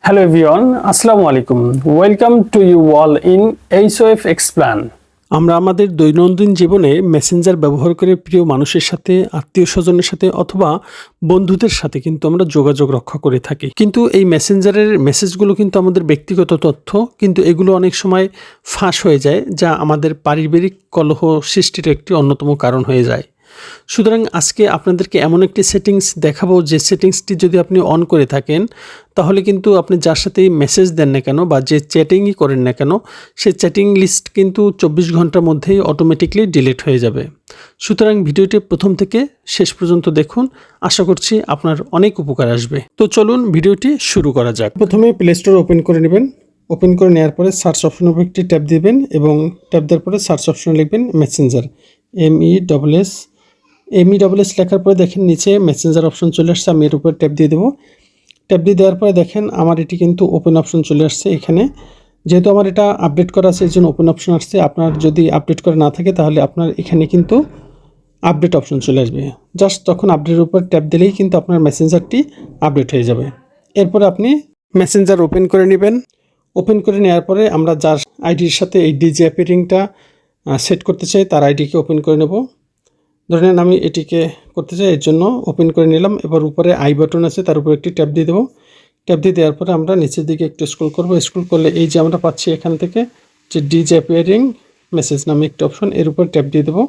Hello everyone, আসসালামু আলাইকুম। Welcome to you all in HOF explain. আমরা আমাদের দৈনন্দিন জীবনে মেসেঞ্জার ব্যবহার করে প্রিয় মানুষের সাথে, আত্মীয় স্বজনের সাথে অথবা বন্ধুদের সাথে কিন্তু আমরা যোগাযোগ রক্ষা করে থাকি। কিন্তু এই মেসেঞ্জারের মেসেজগুলো কিন্তু আমাদের ব্যক্তিগত তথ্য, কিন্তু এগুলো অনেক সময় ফাঁস হয়ে যায়, যা আমাদের পারিবারিক কলহ সৃষ্টির একটি অন্যতম কারণ হয়ে যায়। সুতরাং আজকে আপনাদেরকে এমন একটি সেটিংস দেখাবো, যে সেটিংসটি যদি আপনি অন করে থাকেন, তাহলে কিন্তু আপনি যার সাথেই মেসেজ দেন না কেন বা যে চ্যাটিংই করেন না কেন, সেই চ্যাটিং লিস্ট কিন্তু 24 ঘন্টার মধ্যেই অটোমেটিকলি ডিলিট হয়ে যাবে। সুতরাং ভিডিওটি প্রথম থেকে শেষ পর্যন্ত দেখুন, আশা করছি আপনার অনেক উপকার আসবে। তো চলুন ভিডিওটি শুরু করা যাক। প্রথমে প্লে স্টোর ওপেন করে নেবেন। ওপেন করে নেওয়ার পরে সার্চ অপশনের উপর একটি ট্যাপ দিবেন এবং ট্যাপ দেওয়ার পরে সার্চ অপশনে লিখবেন মেসেঞ্জার, MESS লেখার পরে দেখেন নিচে মেসেঞ্জার অপশন চলে আসছে। আমি এর উপর ট্যাপ দিয়ে দেবো। ট্যাপ দিয়ে দেওয়ার পরে দেখেন আমার এটি কিন্তু ওপেন অপশন চলে আসছে। এখানে যেহেতু আমার এটা আপডেট করা আছে, এর জন্য ওপেন অপশন আসছে। আপনার যদি আপডেট করা না থাকে তাহলে আপনার এখানে কিন্তু আপডেট অপশন চলে আসবে। জাস্ট তখন আপডেটের উপর ট্যাপ দিলেই কিন্তু আপনার মেসেঞ্জারটি আপডেট হয়ে যাবে। এরপরে আপনি মেসেঞ্জার ওপেন করে নেবেন। ওপেন করে নেওয়ার পরে আমরা যার আইডির সাথে এই ডিজে অ্যাপিয়ারিংটা সেট করতে চাই তার আইডিকে ওপেন করে নেব। ধরে নেন আমি এটিকে করতে চাই, এর জন্য ওপেন করে নিলাম। এবার উপরে আই বাটন আছে, তার উপর একটি ট্যাপ দিয়ে দেবো। ট্যাপ দিয়ে দেওয়ার পরে আমরা নিচের দিকে একটু স্ক্রল করব। স্ক্রল করলে এই যে আমরা পাচ্ছি এখান থেকে যে ডিজে অ্যাপিয়ারিং মেসেজ নামে একটি অপশন, এর উপর ট্যাপ দিয়ে দেবো।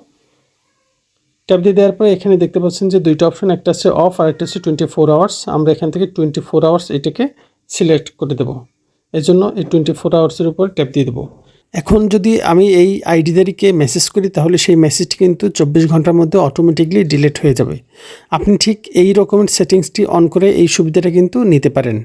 ট্যাপ দিয়ে দেওয়ার পরে এখানে দেখতে পাচ্ছেন যে দুইটা অপশন, একটা আছে অফ আর একটা আছে 24 আওয়ার্স। আমরা এখান থেকে 24 আওয়ার্স এটাকে সিলেক্ট করে দেবো। এর জন্য এই 24 আওয়ার্সের উপর ট্যাপ দিয়ে দেবো। এখন যদি আমি এই আইডিদারিকে মেসেজ করি, তাহলে সেই মেসেজটি কিন্তু 24 ঘন্টার মধ্যে অটোমেটিকলি ডিলিট হয়ে যাবে। আপনি ঠিক এই রকমের সেটিংসটি অন করে এই সুবিধাটা কিন্তু নিতে পারেন।